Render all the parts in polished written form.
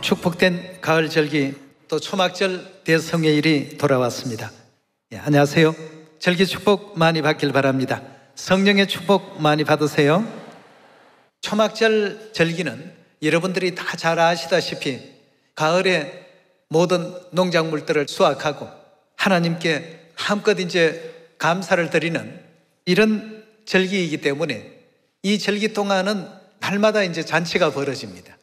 축복된 가을 절기 또 초막절 대성회일이 돌아왔습니다. 안녕하세요. 절기 축복 많이 받길 바랍니다. 성령의 축복 많이 받으세요. 초막절 절기는 여러분들이 다 잘 아시다시피 가을에 모든 농작물들을 수확하고 하나님께 한껏 이제 감사를 드리는 이런 절기이기 때문에 이 절기 동안은 날마다 이제 잔치가 벌어집니다.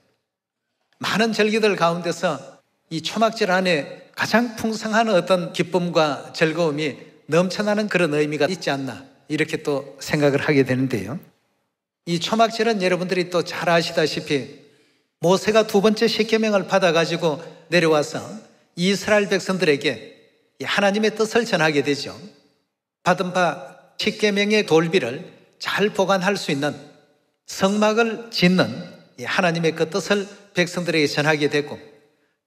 많은 절기들 가운데서 이 초막절 안에 가장 풍성한 어떤 기쁨과 즐거움이 넘쳐나는 그런 의미가 있지 않나 이렇게 또 생각을 하게 되는데요. 이 초막절은 여러분들이 또 잘 아시다시피 모세가 두 번째 십계명을 받아가지고 내려와서 이스라엘 백성들에게 하나님의 뜻을 전하게 되죠. 받은 바 십계명의 돌비를 잘 보관할 수 있는 성막을 짓는 하나님의 그 뜻을 백성들에게 전하게 되고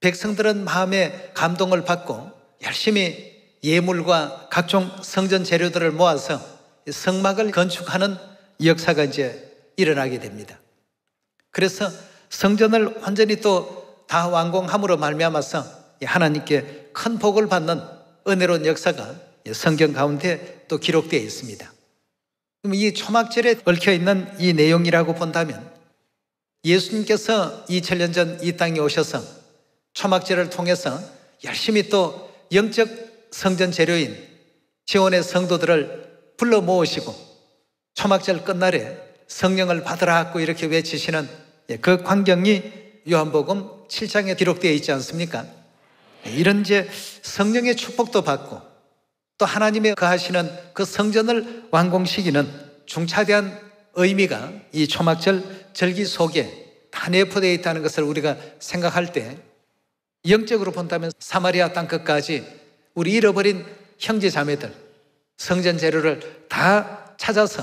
백성들은 마음에 감동을 받고 열심히 예물과 각종 성전 재료들을 모아서 성막을 건축하는 역사가 이제 일어나게 됩니다. 그래서 성전을 완전히 또 다 완공함으로 말미암아서 하나님께 큰 복을 받는 은혜로운 역사가 성경 가운데 또 기록되어 있습니다. 그럼 이 초막절에 얽혀있는 이 내용이라고 본다면 예수님께서 2000년 전 이 땅에 오셔서 초막절을 통해서 열심히 또 영적 성전 재료인 지원의 성도들을 불러 모으시고 초막절 끝날에 성령을 받으라고 이렇게 외치시는 그 광경이 요한복음 7장에 기록되어 있지 않습니까? 이런 이제 성령의 축복도 받고 또 하나님의 거하시는 그 성전을 완공시키는 중차대한 의미가 이 초막절 절기 속에 다 내포되어 있다는 것을 우리가 생각할 때 영적으로 본다면 사마리아 땅 끝까지 우리 잃어버린 형제 자매들 성전 재료를 다 찾아서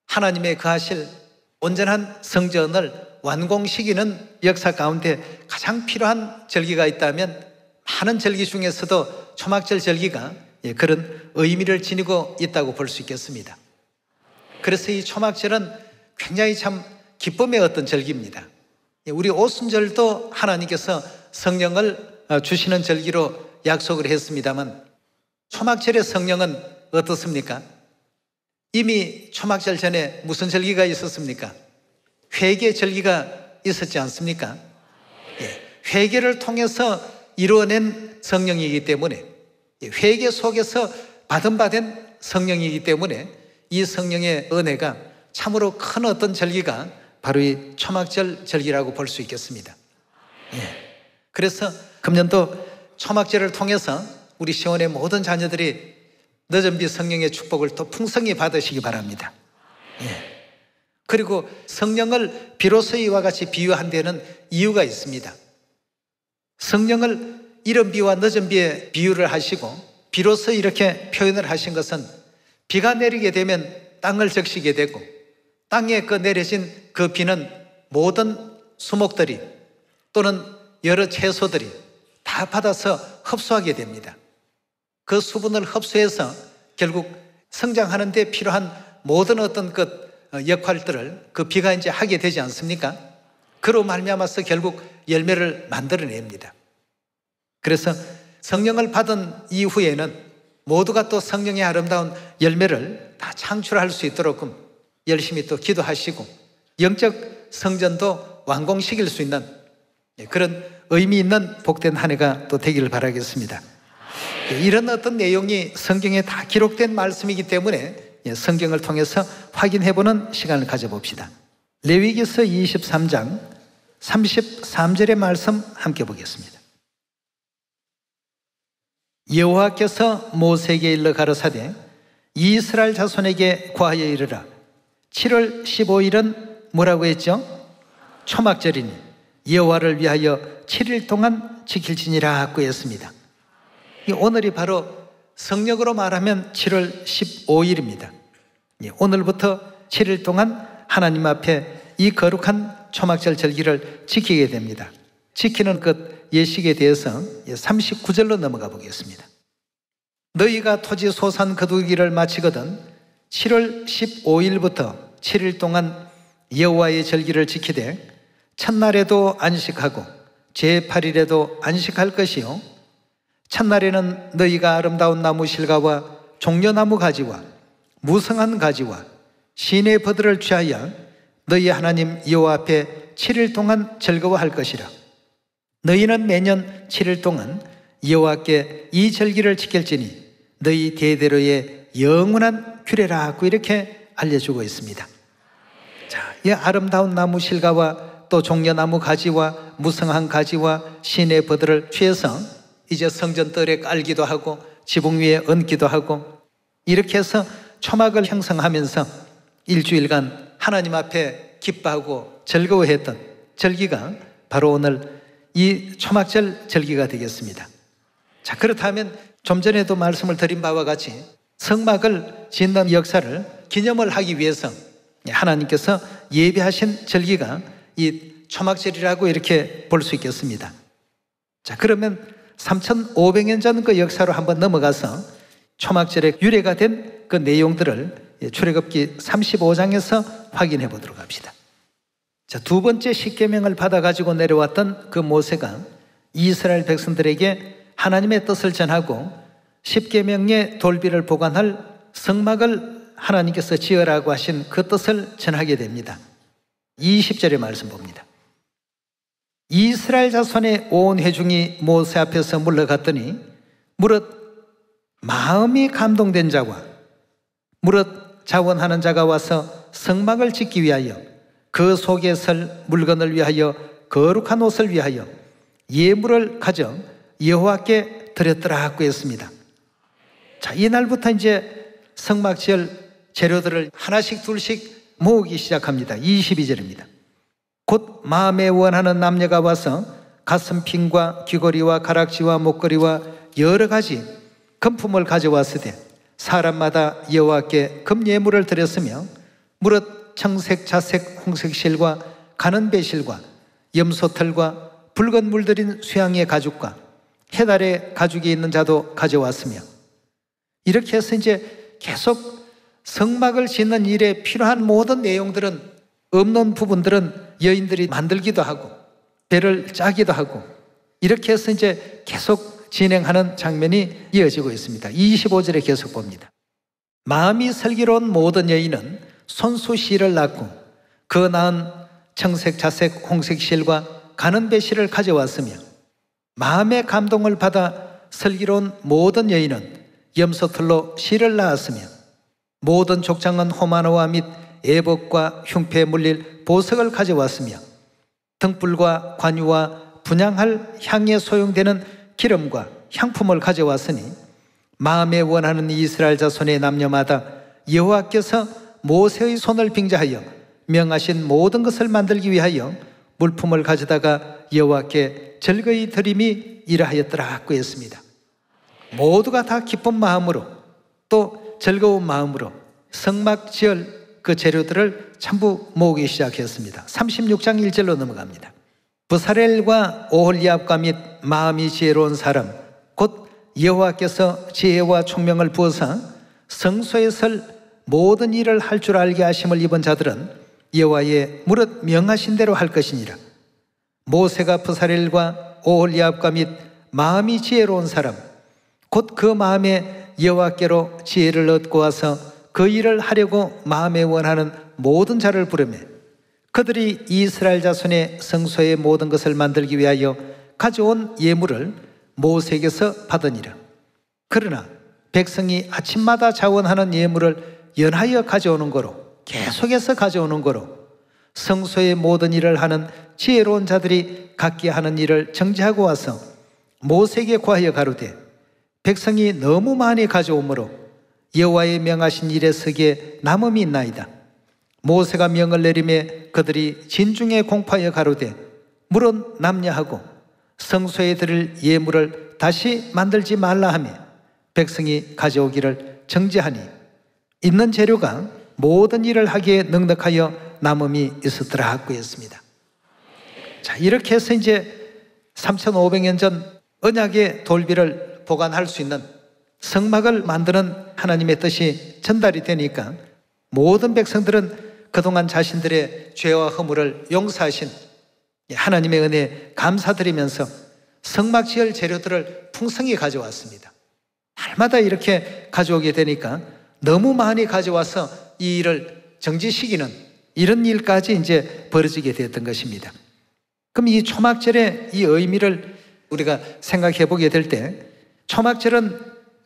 하나님의 거하실 온전한 성전을 완공시키는 역사 가운데 가장 필요한 절기가 있다면 많은 절기 중에서도 초막절 절기가 그런 의미를 지니고 있다고 볼 수 있겠습니다. 그래서 이 초막절은 굉장히 참 기쁨의 어떤 절기입니다. 우리 오순절도 하나님께서 성령을 주시는 절기로 약속을 했습니다만 초막절의 성령은 어떻습니까? 이미 초막절 전에 무슨 절기가 있었습니까? 회개 절기가 있었지 않습니까? 회개를 통해서 이루어낸 성령이기 때문에 회개 속에서 받은 성령이기 때문에 이 성령의 은혜가 참으로 큰 어떤 절기가 바로 이 초막절 절기라고 볼 수 있겠습니다. 그래서 금년도 초막절을 통해서 우리 시온의 모든 자녀들이 늦은 비 성령의 축복을 더 풍성히 받으시기 바랍니다. 그리고 성령을 비로소 이와 같이 비유한 데는 이유가 있습니다. 성령을 이른 비와 늦은 비에 비유를 하시고 비로소 이렇게 표현을 하신 것은 비가 내리게 되면 땅을 적시게 되고 땅에 그 내려진 그 비는 모든 수목들이 또는 여러 채소들이 다 받아서 흡수하게 됩니다. 그 수분을 흡수해서 결국 성장하는 데 필요한 모든 어떤 그 역할들을 그 비가 이제 하게 되지 않습니까? 그로 말미암아서 결국 열매를 만들어냅니다. 그래서 성령을 받은 이후에는 모두가 또 성령의 아름다운 열매를 다 창출할 수 있도록 열심히 또 기도하시고 영적 성전도 완공시킬 수 있는 그런 의미 있는 복된 한 해가 또 되기를 바라겠습니다. 이런 어떤 내용이 성경에 다 기록된 말씀이기 때문에 성경을 통해서 확인해보는 시간을 가져봅시다. 레위기서 23장 33절의 말씀 함께 보겠습니다. 여호와께서 모세에게 일러 가라사대 이스라엘 자손에게 고하여 이르라 7월 15일은 뭐라고 했죠? 초막절이니 여호와를 위하여 7일 동안 지킬지니라 하고 했습니다. 오늘이 바로 성령으로 말하면 7월 15일입니다. 오늘부터 7일 동안 하나님 앞에 이 거룩한 초막절 절기를 지키게 됩니다. 지키는 것 예식에 대해서 39절로 넘어가 보겠습니다. 너희가 토지 소산 거두기를 마치거든 7월 15일부터 7일 동안 여호와의 절기를 지키되 첫날에도 안식하고 제8일에도 안식할 것이요 첫날에는 너희가 아름다운 나무 실과와 종려나무 가지와 무성한 가지와 시내 버들을 취하여 너희 하나님 여호와 앞에 7일 동안 즐거워할 것이라. 너희는 매년 7일 동안 여호와께 이 절기를 지킬지니 너희 대대로의 영원한 규례라고 이렇게 알려주고 있습니다. 자, 이 아름다운 나무 실과와 또 종려나무 가지와 무성한 가지와 시내 버들을 취해서 이제 성전 뜰에 깔기도 하고 지붕 위에 얹기도 하고 이렇게 해서 초막을 형성하면서 일주일간 하나님 앞에 기뻐하고 즐거워했던 절기가 바로 오늘 이 초막절 절기가 되겠습니다. 자, 그렇다면 좀 전에도 말씀을 드린 바와 같이 성막을 짓는 역사를 기념을 하기 위해서 하나님께서 예비하신 절기가 이 초막절이라고 이렇게 볼 수 있겠습니다. 자, 그러면 3,500년 전 그 역사로 한번 넘어가서 초막절의 유래가 된 그 내용들을 출애굽기 35장에서 확인해 보도록 합시다. 자, 두 번째 십계명을 받아가지고 내려왔던 그 모세가 이스라엘 백성들에게 하나님의 뜻을 전하고 십계명의 돌비를 보관할 성막을 하나님께서 지으라고 하신 그 뜻을 전하게 됩니다. 20절의 말씀 봅니다. 이스라엘 자손의 온 회중이 모세 앞에서 물러갔더니 무릇 마음이 감동된 자와 무릇 자원하는 자가 와서 성막을 짓기 위하여 그 속에 설 물건을 위하여 거룩한 옷을 위하여 예물을 가져 여호와께 드렸더라고 했습니다. 자, 이날부터 이제 성막 지을 재료들을 하나씩 둘씩 모으기 시작합니다. 22절입니다. 곧 마음에 원하는 남녀가 와서 가슴핀과 귀걸이와 가락지와 목걸이와 여러 가지 금품을 가져왔으되 사람마다 여호와께 금예물을 드렸으며 무릇 청색, 자색, 홍색 실과 가는 배실과 염소털과 붉은 물들인 수양의 가죽과 해달의 가죽이 있는 자도 가져왔으며 이렇게 해서 이제 계속 성막을 짓는 일에 필요한 모든 내용들은 없는 부분들은 여인들이 만들기도 하고 배를 짜기도 하고 이렇게 해서 이제 계속 진행하는 장면이 이어지고 있습니다. 25절에 계속 봅니다. 마음이 슬기로운 모든 여인은 손수실을 낳고 그 낳은 청색, 자색, 홍색 실과 가는 배실을 가져왔으며 마음의 감동을 받아 슬기로운 모든 여인은 염소털로 실을 낳았으며 모든 족장은 호마노와 및 애복과 흉패에 물릴 보석을 가져왔으며 등불과 관유와 분향할 향에 소용되는 기름과 향품을 가져왔으니 마음에 원하는 이스라엘 자손의 남녀마다 여호와께서 모세의 손을 빙자하여 명하신 모든 것을 만들기 위하여 물품을 가져다가 여호와께 즐거이 드림이 이러하였더라고 했습니다. 모두가 다 기쁜 마음으로 또 즐거운 마음으로 성막 지을 그 재료들을 전부 모으기 시작했습니다. 36장 1절로 넘어갑니다. 부사렐과 오홀리압과 및 마음이 지혜로운 사람 곧 여호와께서 지혜와 총명을 부어서 성소에 설 모든 일을 할 줄 알게 하심을 입은 자들은 여호와의 무릇 명하신 대로 할 것이니라. 모세가 부사렐과 오홀리압과 및 마음이 지혜로운 사람 곧 그 마음에 여호와께로 지혜를 얻고 와서 그 일을 하려고 마음에 원하는 모든 자를 부르매 그들이 이스라엘 자손의 성소의 모든 것을 만들기 위하여 가져온 예물을 모세에게서 받으니라. 그러나 백성이 아침마다 자원하는 예물을 연하여 가져오는 거로 계속해서 가져오는 거로 성소의 모든 일을 하는 지혜로운 자들이 각기 하는 일을 정지하고 와서 모세에게 고하여 가로되 백성이 너무 많이 가져오므로 여호와의 명하신 일에 서기에 남음이 있나이다. 모세가 명을 내리매 그들이 진중에 공파하여 가로되 물은 남녀하고 성소에 드릴 예물을 다시 만들지 말라 하며 백성이 가져오기를 정지하니 있는 재료가 모든 일을 하기에 넉넉하여 남음이 있었더라고 했습니다. 자, 이렇게 해서 이제 3,500년 전 언약의 돌비를 보관할 수 있는 성막을 만드는 하나님의 뜻이 전달이 되니까 모든 백성들은 그동안 자신들의 죄와 허물을 용서하신 하나님의 은혜에 감사드리면서 성막 지을 재료들을 풍성히 가져왔습니다. 날마다 이렇게 가져오게 되니까 너무 많이 가져와서 이 일을 정지시키는 이런 일까지 이제 벌어지게 되었던 것입니다. 그럼 이 초막절의 이 의미를 우리가 생각해 보게 될 때, 초막절은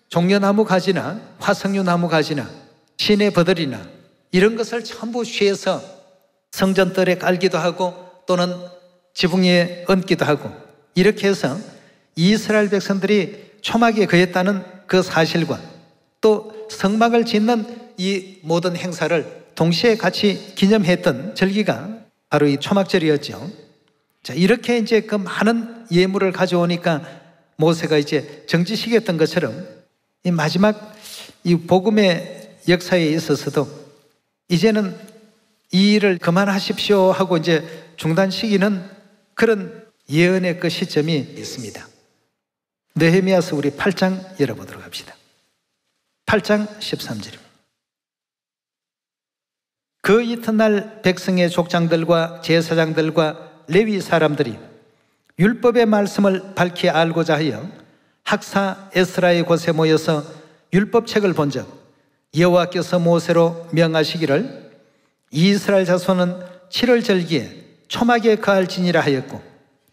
종려나무 가지나 화석류 나무 가지나 시내 버들이나 이런 것을 전부 취해서 성전뜰에 깔기도 하고 또는 지붕 위에 얹기도 하고, 이렇게 해서 이스라엘 백성들이 초막에 거했다는 그 사실과 또 성막을 짓는 이 모든 행사를 동시에 같이 기념했던 절기가 바로 이 초막절이었죠. 자, 이렇게 이제 그 많은 예물을 가져오니까 모세가 이제 정지시켰던 것처럼 이 마지막 이 복음의 역사에 있어서도 이제는 이 일을 그만하십시오 하고 이제 중단시키는 그런 예언의 그 시점이 있습니다. 느헤미야서 우리 8장 열어보도록 합시다. 8장 13절입니다. 그 이튿날 백성의 족장들과 제사장들과 레위 사람들이 율법의 말씀을 밝히 알고자 하여 학사 에스라의 곳에 모여서 율법책을 본즉 여호와께서 모세로 명하시기를 이스라엘 자손은 7월 절기에 초막에 거할지니라 하였고,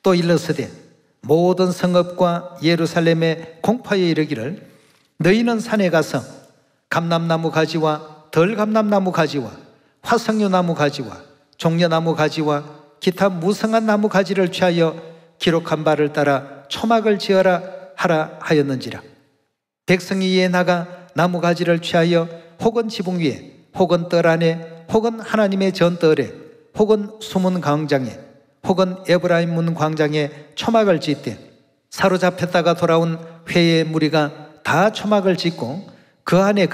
또 일러스되 모든 성읍과 예루살렘의 공파에 이르기를 너희는 산에 가서 감람나무 가지와 덜감람나무 가지와 화석류 나무 가지와 종려나무 가지와 기타 무성한 나무 가지를 취하여 기록한 바를 따라 초막을 지어라 하라 하였는지라. 백성이 이에 나가 나무 가지를 취하여 혹은 지붕 위에 혹은 뜰 안에 혹은 하나님의 전뜰에 혹은 숨은 광장에 혹은 에브라임 문 광장에 초막을 짓되 사로잡혔다가 돌아온 회의 무리가 다 초막을 짓고 그 안에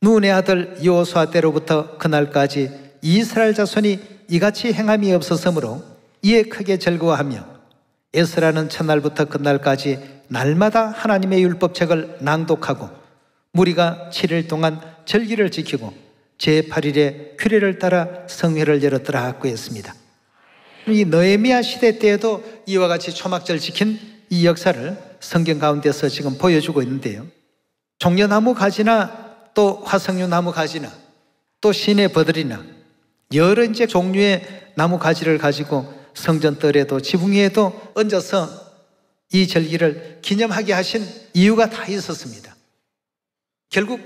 눈의 아들 여호수아 때로부터 그날까지 이스라엘 자손이 이같이 행함이 없었으므로 이에 크게 즐거워하며 에스라는 첫날부터 그날까지 날마다 하나님의 율법책을 낭독하고 무리가 7일 동안 절기를 지키고 제8일에 규례를 따라 성회를 열었더라 하고 했습니다. 이 느헤미야 시대 때에도 이와 같이 초막절 지킨 이 역사를 성경 가운데서 지금 보여주고 있는데요. 종려나무 가지나 또 화석류 나무 가지나 또 시내 버들이나 여러 이제 종류의 나무 가지를 가지고 성전뜰에도 지붕 위에도 얹어서 이 절기를 기념하게 하신 이유가 다 있었습니다. 결국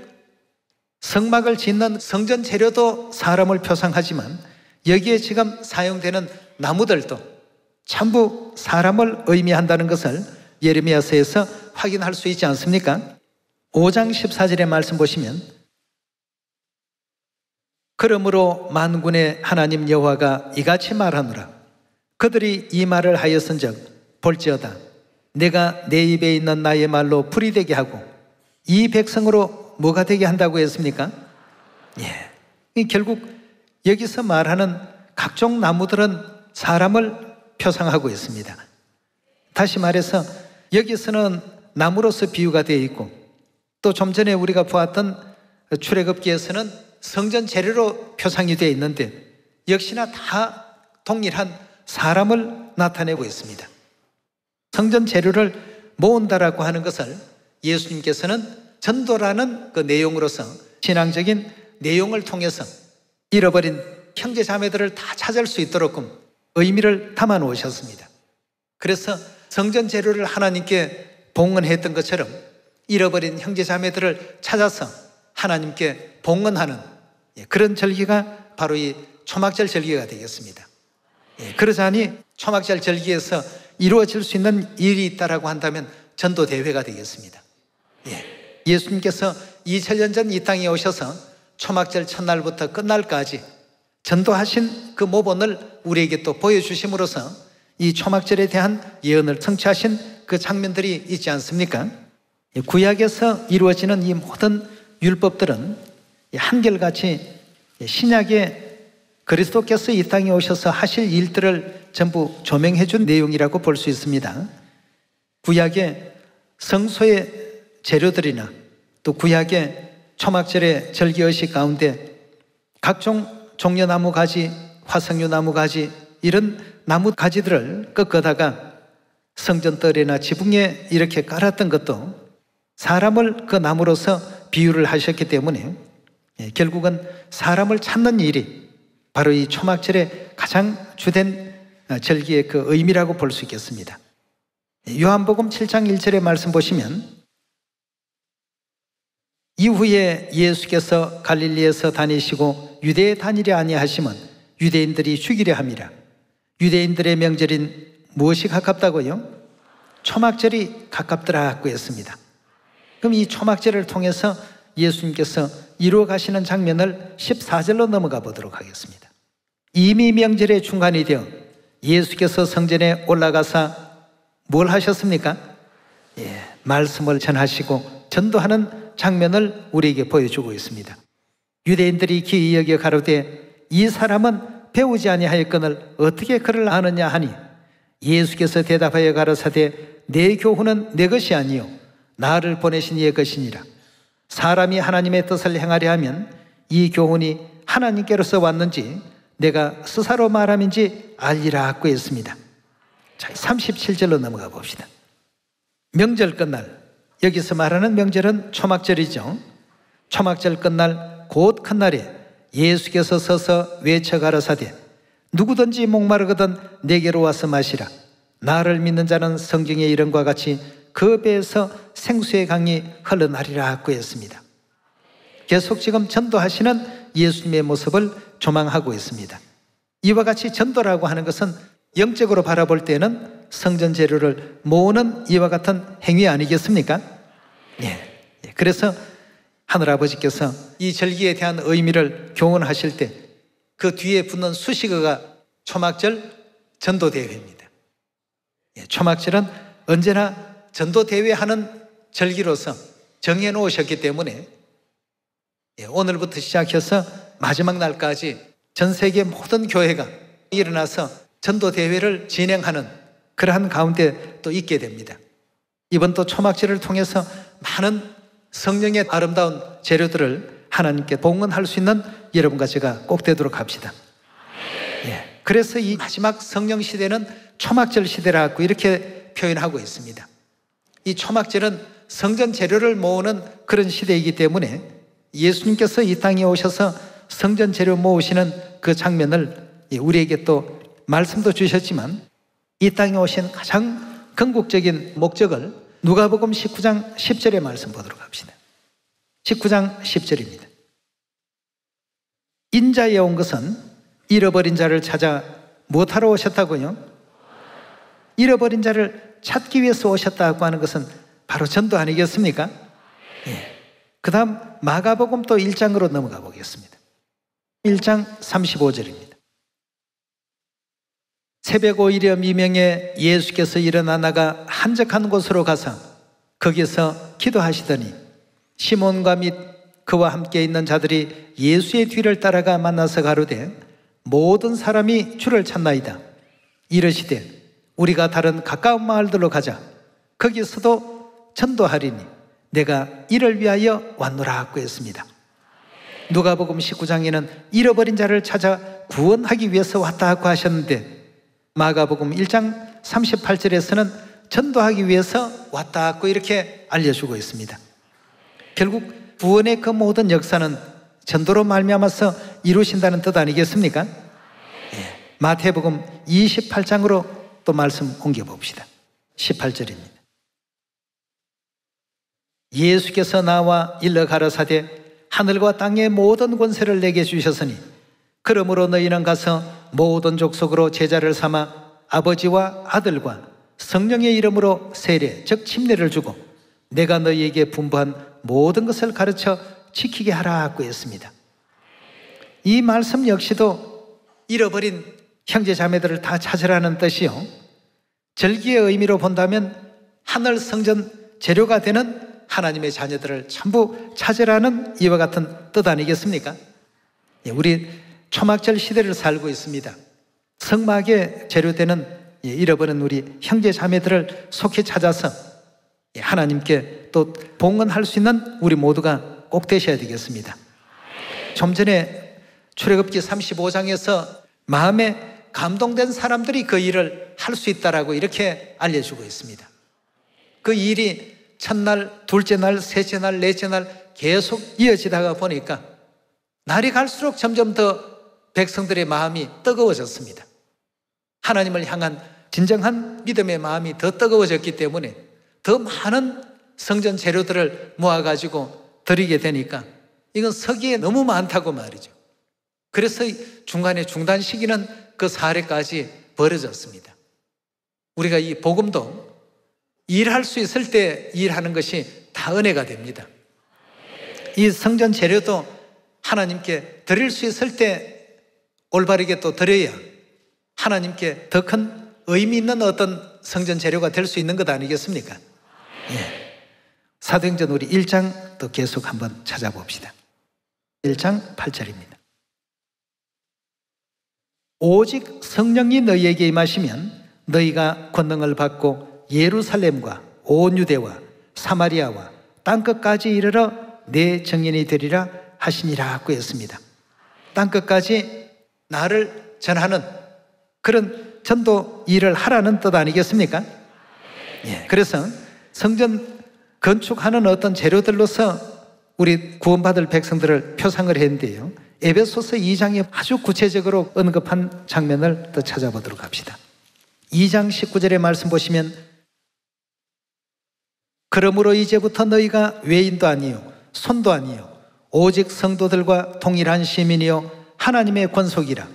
성막을 짓는 성전 재료도 사람을 표상하지만 여기에 지금 사용되는 나무들도 전부 사람을 의미한다는 것을 예레미야서에서 확인할 수 있지 않습니까? 5장 14절의 말씀 보시면 그러므로 만군의 하나님 여호와가 이같이 말하노라. 그들이 이 말을 하였은즉 볼지어다 내가 내 입에 있는 나의 말로 불이 되게 하고 이 백성으로 뭐가 되게 한다고 했습니까? 결국 여기서 말하는 각종 나무들은 사람을 표상하고 있습니다. 다시 말해서 여기서는 나무로서 비유가 되어 있고 또 좀 전에 우리가 보았던 출애굽기에서는 성전 재료로 표상이 되어 있는데 역시나 다 동일한 사람을 나타내고 있습니다. 성전 재료를 모은다라고 하는 것을 예수님께서는 전도라는 그 내용으로서 신앙적인 내용을 통해서 잃어버린 형제 자매들을 다 찾을 수 있도록 의미를 담아 놓으셨습니다. 그래서 성전 재료를 하나님께 봉헌했던 것처럼 잃어버린 형제 자매들을 찾아서 하나님께 봉헌하는 그런 절기가 바로 이 초막절 절기가 되겠습니다. 그러자니 초막절 절기에서 이루어질 수 있는 일이 있다라고 한다면 전도 대회가 되겠습니다. 예수님께서 2000년 전 이 땅에 오셔서 초막절 첫날부터 끝날까지 전도하신 그 모본을 우리에게 또 보여주심으로써 이 초막절에 대한 예언을 성취하신 그 장면들이 있지 않습니까? 구약에서 이루어지는 이 모든 율법들은 한결같이 신약의 그리스도께서 이 땅에 오셔서 하실 일들을 전부 조명해 준 내용이라고 볼 수 있습니다. 구약의 성소의 재료들이나 또 구약의 초막절의 절기의식 가운데 각종 종려나무 가지, 화석류 나무 가지 이런 나무 가지들을 꺾어다가 성전뜰이나 지붕에 이렇게 깔았던 것도 사람을 그 나무로서 비유를 하셨기 때문에 결국은 사람을 찾는 일이 바로 이 초막절의 가장 주된 절기의 그 의미라고 볼 수 있겠습니다. 요한복음 7장 1절의 말씀 보시면 이후에 예수께서 갈릴리에서 다니시고 유대에 다니려 아니하심은 유대인들이 죽이려 함이라. 유대인들의 명절인 무엇이 가깝다고요? 초막절이 가깝더라고 했습니다. 그럼 이 초막절을 통해서 예수님께서 이루어 가시는 장면을 14절로 넘어가 보도록 하겠습니다. 이미 명절의 중간이 되어 예수께서 성전에 올라가사 뭘 하셨습니까? 말씀을 전하시고 전도하는 장면을 우리에게 보여주고 있습니다. 유대인들이 기이 여겨 가로되 이 사람은 배우지 아니하였거늘 어떻게 그를 아느냐 하니 예수께서 대답하여 가라사대 내 교훈은 내 것이 아니요 나를 보내신 이의 것이니라. 사람이 하나님의 뜻을 행하려 하면 이 교훈이 하나님께로서 왔는지 내가 스사로 말함인지 알리라고 했습니다. 자, 37절로 넘어가 봅시다. 명절 끝날, 여기서 말하는 명절은 초막절이죠. 초막절 끝날 곧 큰날에 예수께서 서서 외쳐 가라사대 누구든지 목마르거든 내게로 와서 마시라. 나를 믿는 자는 성경의 이름과 같이 그 배에서 생수의 강이 흘러나리라고 했습니다. 계속 지금 전도하시는 예수님의 모습을 조망하고 있습니다. 이와 같이 전도라고 하는 것은 영적으로 바라볼 때는 성전 재료를 모으는 이와 같은 행위 아니겠습니까? 그래서 하늘아버지께서 이 절기에 대한 의미를 교훈하실 때 그 뒤에 붙는 수식어가 초막절 전도대회입니다. 초막절은 언제나 전도대회하는 절기로서 정해놓으셨기 때문에 오늘부터 시작해서 마지막 날까지 전 세계 모든 교회가 일어나서 전도대회를 진행하는 그러한 가운데 또 있게 됩니다. 이번 또 초막절을 통해서 많은 성령의 아름다운 재료들을 하나님께 봉헌할 수 있는 여러분과 제가 꼭 되도록 합시다. 그래서 이 마지막 성령 시대는 초막절 시대라고 이렇게 표현하고 있습니다. 이 초막절은 성전 재료를 모으는 그런 시대이기 때문에 예수님께서 이 땅에 오셔서 성전 재료 모으시는 그 장면을 우리에게 또 말씀도 주셨지만 이 땅에 오신 가장 궁극적인 목적을 누가복음 19장 10절의 말씀 보도록 합시다. 19장 10절입니다. 인자에 온 것은 잃어버린 자를 찾아 무엇하러 오셨다고요? 잃어버린 자를 찾기 위해서 오셨다고 하는 것은 바로 전도 아니겠습니까? 그 다음 마가복음 또 1장으로 넘어가 보겠습니다. 1장 35절입니다. 새벽 5일여 미명에 예수께서 일어나 나가 한적한 곳으로 가서 거기서 기도하시더니 시몬과 및 그와 함께 있는 자들이 예수의 뒤를 따라가 만나서 가로되 모든 사람이 주를 찾나이다. 이르시되 우리가 다른 가까운 마을들로 가자. 거기서도 전도하리니 내가 이를 위하여 왔노라고 했습니다. 누가복음 19장에는 잃어버린 자를 찾아 구원하기 위해서 왔다고 하셨는데 마가복음 1장 38절에서는 전도하기 위해서 왔다고 이렇게 알려주고 있습니다. 결국 구원의 그 모든 역사는 전도로 말미암아서 이루신다는 뜻 아니겠습니까? 마태복음 28장으로 또 말씀 옮겨봅시다. 18절입니다. 예수께서 나와 일러 가라사대 하늘과 땅의 모든 권세를 내게 주셨으니 그러므로 너희는 가서 모든 족속으로 제자를 삼아 아버지와 아들과 성령의 이름으로 세례 즉 침례를 주고 내가 너희에게 분부한 모든 것을 가르쳐 지키게 하라고 했습니다. 이 말씀 역시도 잃어버린 형제 자매들을 다 찾으라는 뜻이요, 절기의 의미로 본다면 하늘 성전 재료가 되는 하나님의 자녀들을 전부 찾으라는 이와 같은 뜻 아니겠습니까? 우리 초막절 시대를 살고 있습니다. 성막의 재료되는 잃어버린 우리 형제 자매들을 속히 찾아서 하나님께 또 봉헌할 수 있는 우리 모두가 꼭 되셔야 되겠습니다. 좀 전에 출애굽기 35장에서 마음에 감동된 사람들이 그 일을 할 수 있다라고 이렇게 알려주고 있습니다. 그 일이 첫날, 둘째 날, 셋째 날, 넷째 날 계속 이어지다가 보니까 날이 갈수록 점점 더 백성들의 마음이 뜨거워졌습니다. 하나님을 향한 진정한 믿음의 마음이 더 뜨거워졌기 때문에 더 많은 성전 재료들을 모아가지고 드리게 되니까 이건 서기에 너무 많다고 말이죠. 그래서 중간에 중단 시기는 그 사례까지 벌어졌습니다. 우리가 이 복음도 일할 수 있을 때 일하는 것이 다 은혜가 됩니다. 이 성전 재료도 하나님께 드릴 수 있을 때 올바르게 또 드려야 하나님께 더 큰 의미 있는 어떤 성전 재료가 될 수 있는 것 아니겠습니까? 예. 사도행전 우리 1장 또 계속 한번 찾아봅시다. 1장 8절입니다. 오직 성령이 너희에게 임하시면 너희가 권능을 받고 예루살렘과 온 유대와 사마리아와 땅끝까지 이르러 내 증인이 되리라 하시니라고 했습니다. 땅끝까지 나를 전하는 그런 전도 일을 하라는 뜻 아니겠습니까? 예. 그래서 성전 건축하는 어떤 재료들로서 우리 구원받을 백성들을 표상을 했는데요. 에베소서 2장에 아주 구체적으로 언급한 장면을 또 찾아보도록 합시다. 2장 19절의 말씀 보시면 그러므로 이제부터 너희가 외인도 아니요 손도 아니요 오직 성도들과 동일한 시민이요 하나님의 권속이라.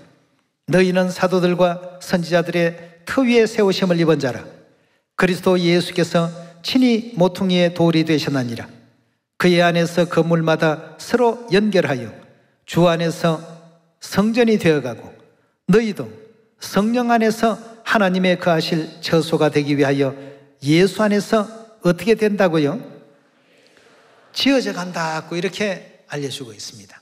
너희는 사도들과 선지자들의 터 위에 세우심을 입은 자라. 그리스도 예수께서 친히 모퉁이의 돌이 되셨나니라. 그의 안에서 건물마다 서로 연결하여 주 안에서 성전이 되어가고 너희도 성령 안에서 하나님의 거하실 처소가 되기 위하여 예수 안에서 어떻게 된다고요? 지어져 간다고 이렇게 알려주고 있습니다.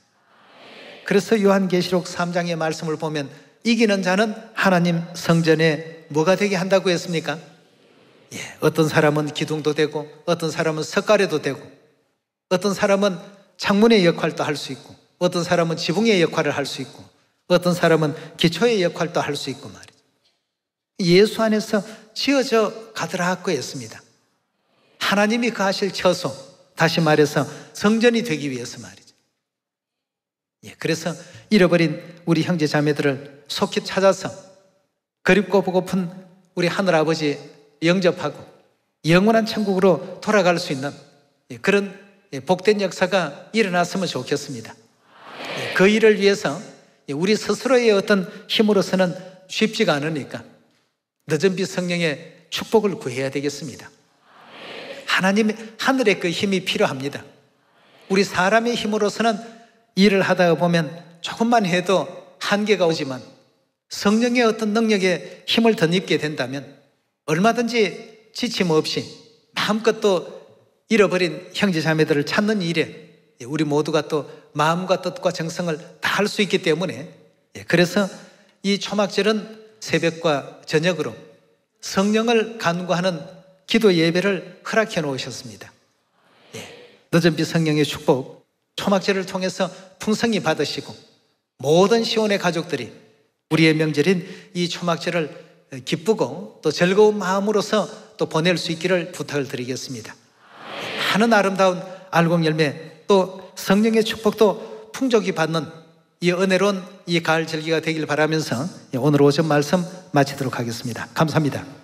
그래서 요한계시록 3장의 말씀을 보면 이기는 자는 하나님 성전에 뭐가 되게 한다고 했습니까? 예, 어떤 사람은 기둥도 되고 어떤 사람은 석가래도 되고 어떤 사람은 창문의 역할도 할 수 있고 어떤 사람은 지붕의 역할을 할 수 있고 어떤 사람은 기초의 역할도 할 수 있고 말이죠. 예수 안에서 지어져 가더라고 했습니다. 하나님이 거하실 처소, 다시 말해서 성전이 되기 위해서 말이죠. 예, 그래서 잃어버린 우리 형제 자매들을 속히 찾아서 그립고 보고픈 우리 하늘아버지 영접하고 영원한 천국으로 돌아갈 수 있는 그런 복된 역사가 일어났으면 좋겠습니다. 그 일을 위해서 우리 스스로의 어떤 힘으로서는 쉽지가 않으니까 늦은 빛 성령의 축복을 구해야 되겠습니다. 하나님의 하늘의 그 힘이 필요합니다. 우리 사람의 힘으로서는 일을 하다가 보면 조금만 해도 한계가 오지만 성령의 어떤 능력에 힘을 덧입게 된다면 얼마든지 지침 없이 마음껏 또 잃어버린 형제 자매들을 찾는 일에 우리 모두가 또 마음과 뜻과 정성을 다 할 수 있기 때문에 그래서 이 초막절은 새벽과 저녁으로 성령을 간구하는 기도 예배를 허락해 놓으셨습니다. 늦은 빛 성령의 축복 초막절을 통해서 풍성히 받으시고 모든 시온의 가족들이 우리의 명절인 이 초막절을 기쁘고 또 즐거운 마음으로서 또 보낼 수 있기를 부탁을 드리겠습니다. 많은 아름다운 알곡 열매 또 성령의 축복도 풍족히 받는 이 은혜로운 이 가을 절기가 되길 바라면서 오늘 오전 말씀 마치도록 하겠습니다. 감사합니다.